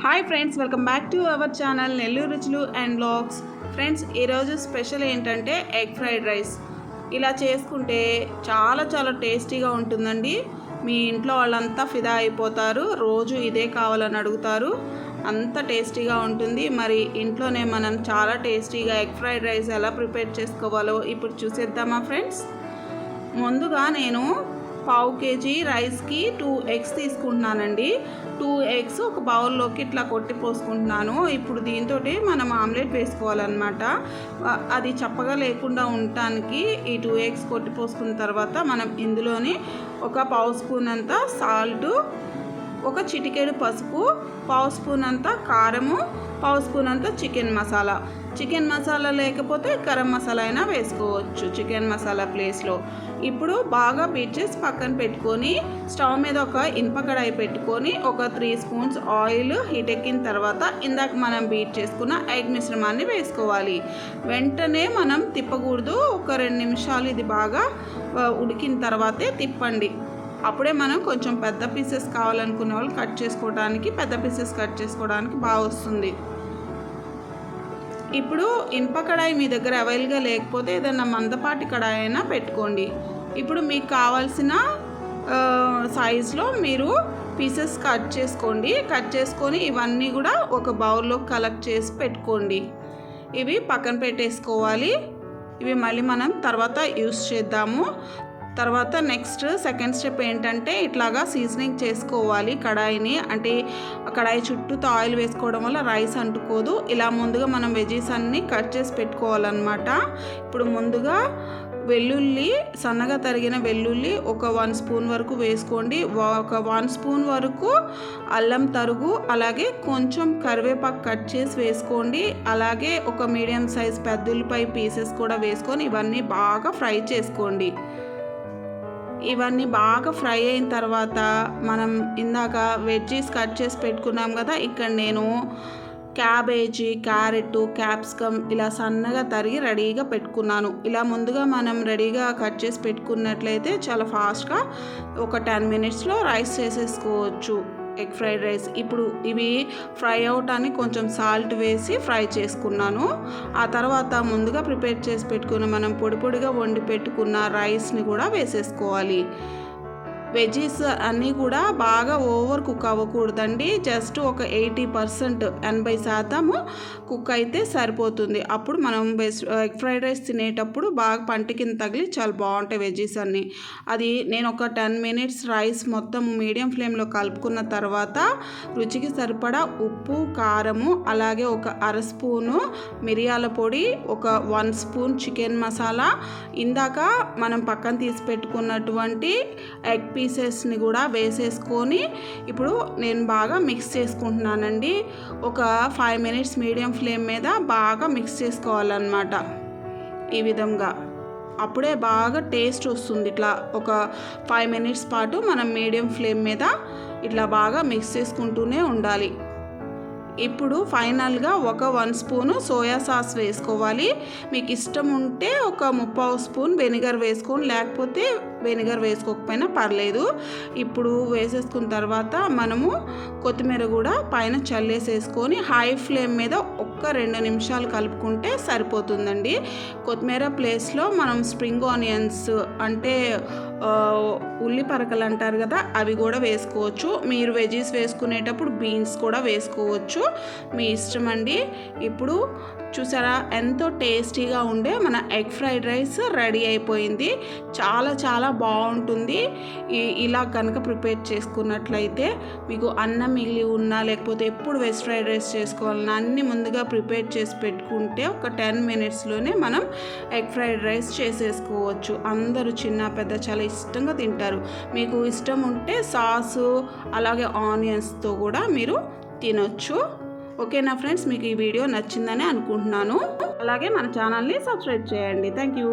Hi friends, welcome back to our channel Nellore రుచులు and blogs. Friends, ఈరోజు special ఏంటంటే egg fried rice. ఇలా చేసుకుంటే చాలా టేస్టీగా ఉంటుందండి. మీ ఇంట్లో వాళ్ళంతా ఫిదా అయిపోతారు. రోజు ఇదే కావాలని అడుగుతారు. అంత టేస్టీగా ఉంటుంది. మరి ఇంట్లోనే మనం చాలా టేస్టీగా ఎగ్ ఫ్రైడ్ రైస్ ఎలా ప్రిపేర్ చేసుకోవాలో ఇప్పుడు చూసేద్దామా ఫ్రెండ్స్. ముందుగా నేను 1/2 kg రైస్కి 2 eggs తీసుకుంటున్నానండి. 2 eggs ఒక బౌల్లోకి ఇట్లా కొట్టి పోసుకుంటున్నాను. ఇప్పుడు దీంతో మనం ఆమ్లెట్ వేసుకోవాలన్నమాట. అది చప్పగా లేకుండా ఉండటానికి ఈ 2 eggs కొట్టి పోసుకున్న తర్వాత మనం ఇందులోని ఒక 1/2 స్పూన్ అంత సాల్ట్, ఒక చిటికెడు పసుపు, 1/2 స్పూన్ అంత కారము, 1/2 స్పూన్ అంత చికెన్ మసాలా లేకపోతే గరం మసాలా అయినా వేసుకోవచ్చు చికెన్ మసాలా ప్లేస్లో. ఇప్పుడు బాగా బీట్ చేసి పక్కన పెట్టుకొని స్టవ్ మీద ఒక ఇనుప కడాయి పెట్టుకొని ఒక 3 స్పూన్స్ ఆయిల్ హీట్ ఎక్కిన తర్వాత ఇందాక మనం బీట్ చేసుకున్న ఎగ్ మిశ్రమాన్ని వేసుకోవాలి. వెంటనే మనం తిప్పకూడదు. ఒక 2 నిమిషాలు ఇది బాగా ఉడికిన తర్వాతే తిప్పండి. అప్పుడే మనం కొంచెం పెద్ద పీసెస్ కావాలనుకునే వాళ్ళు పెద్ద పీసెస్ కట్ చేసుకోవడానికి బాగా వస్తుంది. ఇప్పుడు ఇనుప కడాయి మీ దగ్గర అవైలబుల్గా లేకపోతే ఏదైనా మందపాటి కడాయి అయినా పెట్టుకోండి. ఇప్పుడు మీకు కావాల్సిన సైజులో మీరు పీసెస్ కట్ చేసుకొని ఇవన్నీ కూడా ఒక బౌల్లో కలెక్ట్ చేసి పెట్టుకోండి. ఇవి పక్కన పెట్టేసుకోవాలి. ఇవి మళ్ళీ మనం తర్వాత యూస్ చేద్దాము. తర్వాత నెక్స్ట్ సెకండ్ స్టెప్ ఏంటంటే ఇట్లాగా సీజనింగ్ చేసుకోవాలి కడాయిని. అంటే కడాయి చుట్టూతో ఆయిల్ వేసుకోవడం వల్ల రైస్ అంటుకోదు. ఇలా ముందుగా మనం వెజీస్ అన్నీ కట్ చేసి పెట్టుకోవాలన్నమాట. ఇప్పుడు ముందుగా వెల్లుల్లి, సన్నగా తరిగిన వెల్లుల్లి ఒక 1 స్పూన్ వరకు వేసుకోండి. ఒక 1 స్పూన్ వరకు అల్లం తరుగు, అలాగే కొంచెం కరివేపాకు కట్ చేసి వేసుకోండి. అలాగే ఒక మీడియం సైజ్ పెద్ద ఉల్లిపాయ పీసెస్ కూడా వేసుకొని ఇవన్నీ బాగా ఫ్రై చేసుకోండి. ఇవన్నీ బాగా ఫ్రై అయిన తర్వాత మనం ఇందాక వెజ్జీస్ కట్ చేసి పెట్టుకున్నాం కదా, ఇక్కడ నేను క్యాబేజీ, క్యారెట్, క్యాప్సికమ్ ఇలా సన్నగా తరిగి రెడీగా పెట్టుకున్నాను. ఇలా ముందుగా మనం రెడీగా కట్ చేసి పెట్టుకున్నట్లయితే చాలా ఫాస్ట్గా ఒక 10 మినిట్స్లో రైస్ చేసేసుకోవచ్చు ఎగ్ ఫ్రైడ్ రైస్. ఇప్పుడు ఇవి ఫ్రై అవటానికి కొంచెం సాల్ట్ వేసి ఫ్రై చేసుకున్నాను. ఆ తర్వాత ముందుగా ప్రిపేర్ చేసి పెట్టుకున్న మనం పొడిగా వండి పెట్టుకున్న రైస్ని కూడా వేసేసుకోవాలి. వెజీస్ అన్నీ కూడా బాగా ఓవర్ కుక్ అవ్వకూడదండి. జస్ట్ ఒక 80% కుక్ అయితే సరిపోతుంది. అప్పుడు మనం ఎగ్ ఫ్రైడ్ రైస్ తినేటప్పుడు బాగా పంట కింద తగిలి చాలా బాగుంటాయి వెజీస్ అన్నీ. అది నేను ఒక 10 మినిట్స్ రైస్ మొత్తం మీడియం ఫ్లేమ్లో కలుపుకున్న తర్వాత రుచికి సరిపడా ఉప్పు, కారము, అలాగే ఒక 1/2 స్పూను మిరియాల పొడి, ఒక 1 స్పూన్ చికెన్ మసాలా, ఇందాక మనం పక్కన తీసి పెట్టుకున్నటువంటి ఎగ్ పీసెస్ని కూడా వేసేసుకొని ఇప్పుడు నేను బాగా మిక్స్ చేసుకుంటున్నానండి. ఒక 5 మినిట్స్ మీడియం ఫ్లేమ్ మీద బాగా మిక్స్ చేసుకోవాలన్నమాట. ఈ విధంగా అప్పుడే బాగా టేస్ట్ వస్తుంది. ఇట్లా ఒక 5 మినిట్స్ పాటు మనం మీడియం ఫ్లేమ్ మీద ఇట్లా బాగా మిక్స్ చేసుకుంటూనే ఉండాలి. ఇప్పుడు ఫైనల్గా ఒక 1 స్పూను సోయా సాస్ వేసుకోవాలి. మీకు ఇష్టం ఉంటే ఒక 3/4 స్పూన్ వెనిగర్ వేసుకోండి, లేకపోతే వెనిగర్ వేసుకోకపోయినా పర్లేదు. ఇప్పుడు వేసేసుకున్న తర్వాత మనము కొత్తిమీర కూడా పైన చల్లేసేసుకొని హై ఫ్లేమ్ మీద ఒక్క 2 నిమిషాలు కలుపుకుంటే సరిపోతుందండి. కొత్తిమీర ప్లేస్లో మనం స్ప్రింగ్ ఆనియన్స్ అంటే ఉల్లి పరకలు అంటారు కదా, అవి కూడా వేసుకోవచ్చు. మీరు వెజీస్ వేసుకునేటప్పుడు బీన్స్ కూడా వేసుకోవచ్చు, మీ ఇష్టం అండి. ఇప్పుడు చూసారా ఎంతో టేస్టీగా ఉండే మన ఎగ్ ఫ్రైడ్ రైస్ రెడీ అయిపోయింది. చాలా బాగుంటుంది. ఇలా కనుక ప్రిపేర్ చేసుకున్నట్లయితే మీకు అన్నం మిగిలి ఉన్నా లేకపోతే ఎప్పుడు వెజ్ ఫ్రైడ్ రైస్ చేసుకోవాలన్నా అన్నీ ముందుగా ప్రిపేర్ చేసి పెట్టుకుంటే ఒక 10 మినిట్స్లోనే మనం ఎగ్ ఫ్రైడ్ రైస్ చేసేసుకోవచ్చు. అందరూ చిన్న పెద్ద చాలా ఇష్టంగా తింటారు. మీకు ఇష్టం ఉంటే సాసు అలాగే ఆనియన్స్తో కూడా మీరు తినొచ్చు. ఓకేనా ఫ్రెండ్స్, మీకు ఈ వీడియో నచ్చిందని అనుకుంటున్నాను. అలాగే మన ఛానల్ని సబ్స్క్రైబ్ చేయండి. Thank you.